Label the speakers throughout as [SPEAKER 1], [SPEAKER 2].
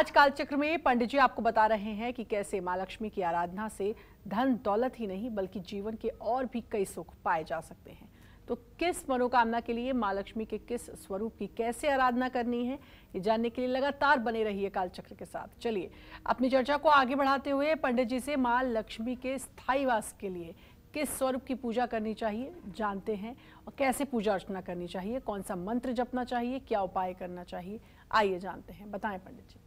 [SPEAKER 1] आज कालचक्र में पंडित जी आपको बता रहे हैं कि कैसे मां लक्ष्मी की आराधना से धन दौलत ही नहीं बल्कि जीवन के और भी कई सुख पाए जा सकते हैं। तो किस मनोकामना के लिए मां लक्ष्मी के किस स्वरूप की कैसे आराधना करनी है, ये जानने के लिए लगातार बने रहिए कालचक्र के साथ। चलिए अपनी चर्चा को आगे बढ़ाते हुए पंडित जी से मां लक्ष्मी के स्थायी वास के लिए किस स्वरूप की पूजा करनी चाहिए जानते हैं, और कैसे पूजा अर्चना करनी चाहिए, कौन सा मंत्र जपना चाहिए, क्या उपाय करना चाहिए, आइए जानते हैं। बताएं पंडित जी।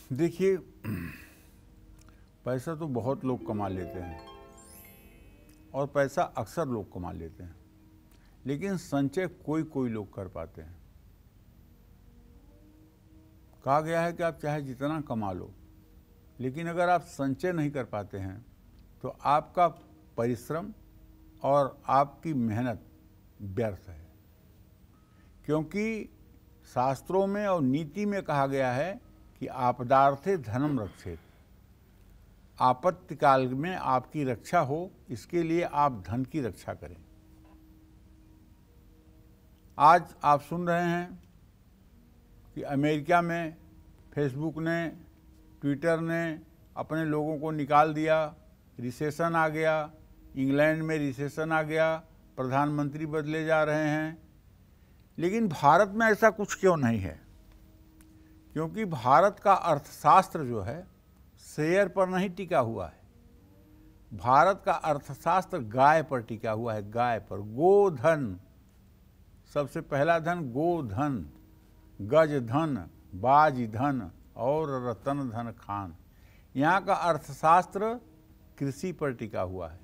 [SPEAKER 2] देखिए, पैसा तो बहुत लोग कमा लेते हैं और पैसा अक्सर लोग कमा लेते हैं, लेकिन संचय कोई कोई लोग कर पाते हैं। कहा गया है कि आप चाहे जितना कमा लो, लेकिन अगर आप संचय नहीं कर पाते हैं तो आपका परिश्रम और आपकी मेहनत व्यर्थ है। क्योंकि शास्त्रों में और नीति में कहा गया है कि आपदार्थे धनम रक्षेत, आपत्ति काल में आपकी रक्षा हो, इसके लिए आप धन की रक्षा करें। आज आप सुन रहे हैं कि अमेरिका में फेसबुक ने, ट्विटर ने अपने लोगों को निकाल दिया, रिसेशन आ गया, इंग्लैंड में रिसेशन आ गया, प्रधानमंत्री बदले जा रहे हैं। लेकिन भारत में ऐसा कुछ क्यों नहीं है? क्योंकि भारत का अर्थशास्त्र जो है शेयर पर नहीं टिका हुआ है। भारत का अर्थशास्त्र गाय पर टिका हुआ है, गाय पर। गोधन, सबसे पहला धन गोधन, गज धन, बाज धन और रतन धन खान। यहाँ का अर्थशास्त्र कृषि पर टिका हुआ है।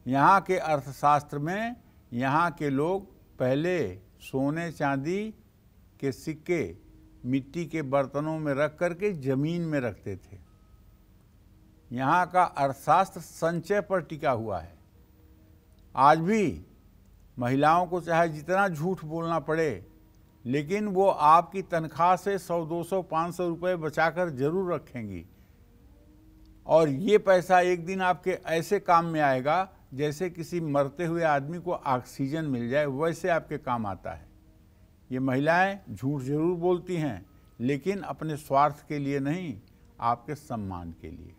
[SPEAKER 2] यहाँ के अर्थशास्त्र में यहाँ के लोग पहले सोने चांदी के सिक्के मिट्टी के बर्तनों में रख करके जमीन में रखते थे। यहाँ का अर्थशास्त्र संचय पर टिका हुआ है। आज भी महिलाओं को चाहे जितना झूठ बोलना पड़े, लेकिन वो आपकी तनख्वाह से 100, 200, 500 रुपये बचाकर जरूर रखेंगी। और ये पैसा एक दिन आपके ऐसे काम में आएगा जैसे किसी मरते हुए आदमी को ऑक्सीजन मिल जाए, वैसे आपके काम आता है। ये महिलाएं झूठ जरूर बोलती हैं, लेकिन अपने स्वार्थ के लिए नहीं, आपके सम्मान के लिए।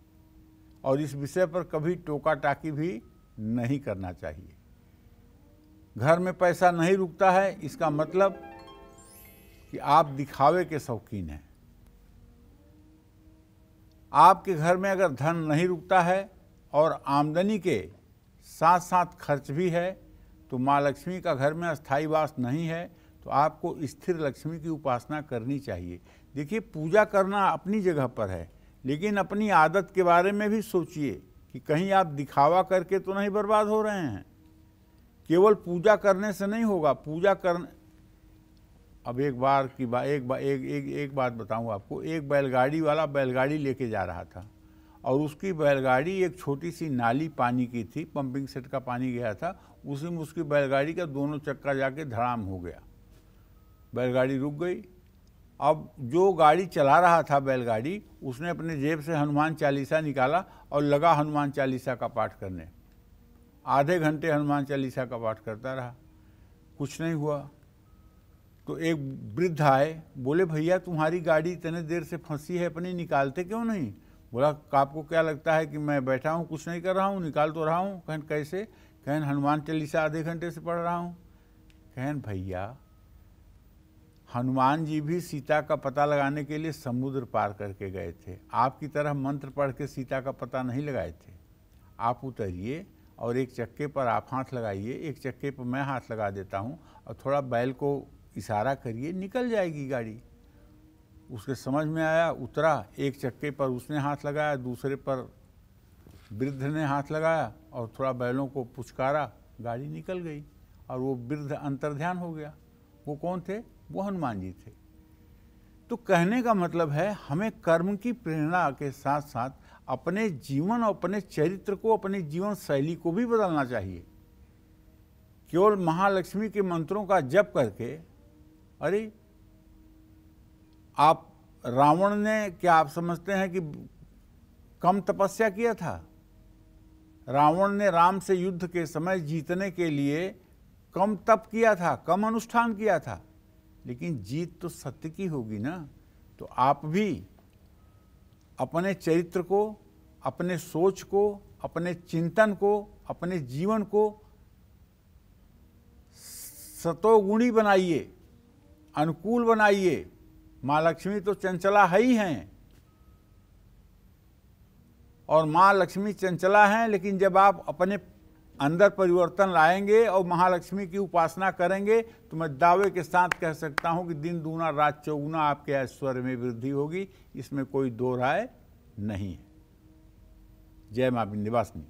[SPEAKER 2] और इस विषय पर कभी टोका टाकी भी नहीं करना चाहिए। घर में पैसा नहीं रुकता है, इसका मतलब कि आप दिखावे के शौकीन हैं। आपके घर में अगर धन नहीं रुकता है और आमदनी के साथ साथ खर्च भी है, तो माँ लक्ष्मी का घर में अस्थायी वास नहीं है, तो आपको स्थिर लक्ष्मी की उपासना करनी चाहिए। देखिए, पूजा करना अपनी जगह पर है, लेकिन अपनी आदत के बारे में भी सोचिए कि कहीं आप दिखावा करके तो नहीं बर्बाद हो रहे हैं। केवल पूजा करने से नहीं होगा। पूजा करने, अब एक बात बताऊं आपको। एक बैलगाड़ी वाला बैलगाड़ी लेके जा रहा था और उसकी बैलगाड़ी एक छोटी सी नाली पानी की थी, पंपिंग सेट का पानी गया था, उसी में उसकी बैलगाड़ी का दोनों चक्का जाके धड़ाम हो गया। बैलगाड़ी रुक गई। अब जो गाड़ी चला रहा था बैलगाड़ी, उसने अपने जेब से हनुमान चालीसा निकाला और लगा हनुमान चालीसा का पाठ करने। आधे घंटे हनुमान चालीसा का पाठ करता रहा, कुछ नहीं हुआ। तो एक वृद्ध आए, बोले भैया तुम्हारी गाड़ी इतने देर से फंसी है, अपनी निकालते क्यों नहीं? बोला आपको क्या लगता है कि मैं बैठा हूँ कुछ नहीं कर रहा हूँ? निकाल तो रहा हूँ। कहन कैसे? कहन हनुमान चालीसा आधे घंटे से पढ़ रहा हूँ। कहन भैया, हनुमान जी भी सीता का पता लगाने के लिए समुद्र पार करके गए थे। आपकी तरह मंत्र पढ़ के सीता का पता नहीं लगाए थे। आप उतरिए और एक चक्के पर आप हाथ लगाइए, एक चक्के पर मैं हाथ लगा देता हूँ, और थोड़ा बैल को इशारा करिए, निकल जाएगी गाड़ी। उसके समझ में आया, उतरा, एक चक्के पर उसने हाथ लगाया, दूसरे पर वृद्ध ने हाथ लगाया और थोड़ा बैलों को पुचकारा, गाड़ी निकल गई और वो वृद्ध अंतर्ध्यान हो गया। वो कौन थे? वो हनुमान जी थे। तो कहने का मतलब है, हमें कर्म की प्रेरणा के साथ साथ अपने जीवन और अपने चरित्र को, अपने जीवन शैली को भी बदलना चाहिए। केवल महालक्ष्मी के मंत्रों का जप करके, अरे आप रावण ने, क्या आप समझते हैं कि कम तपस्या किया था? रावण ने राम से युद्ध के समय जीतने के लिए कम तप किया था, कम अनुष्ठान किया था। लेकिन जीत तो सत्य की होगी ना। तो आप भी अपने चरित्र को, अपने सोच को, अपने चिंतन को, अपने जीवन को सतोगुणी बनाइए, अनुकूल बनाइए। माँ लक्ष्मी तो चंचला है ही हैं, और माँ लक्ष्मी चंचला हैं, लेकिन जब आप अपने अंदर परिवर्तन लाएंगे और महालक्ष्मी की उपासना करेंगे तो मैं दावे के साथ कह सकता हूं कि दिन दूना रात चौगुना आपके ऐश्वर्य में वृद्धि होगी। इसमें कोई दो राय नहीं है। जय मां विंध्यवासिनी।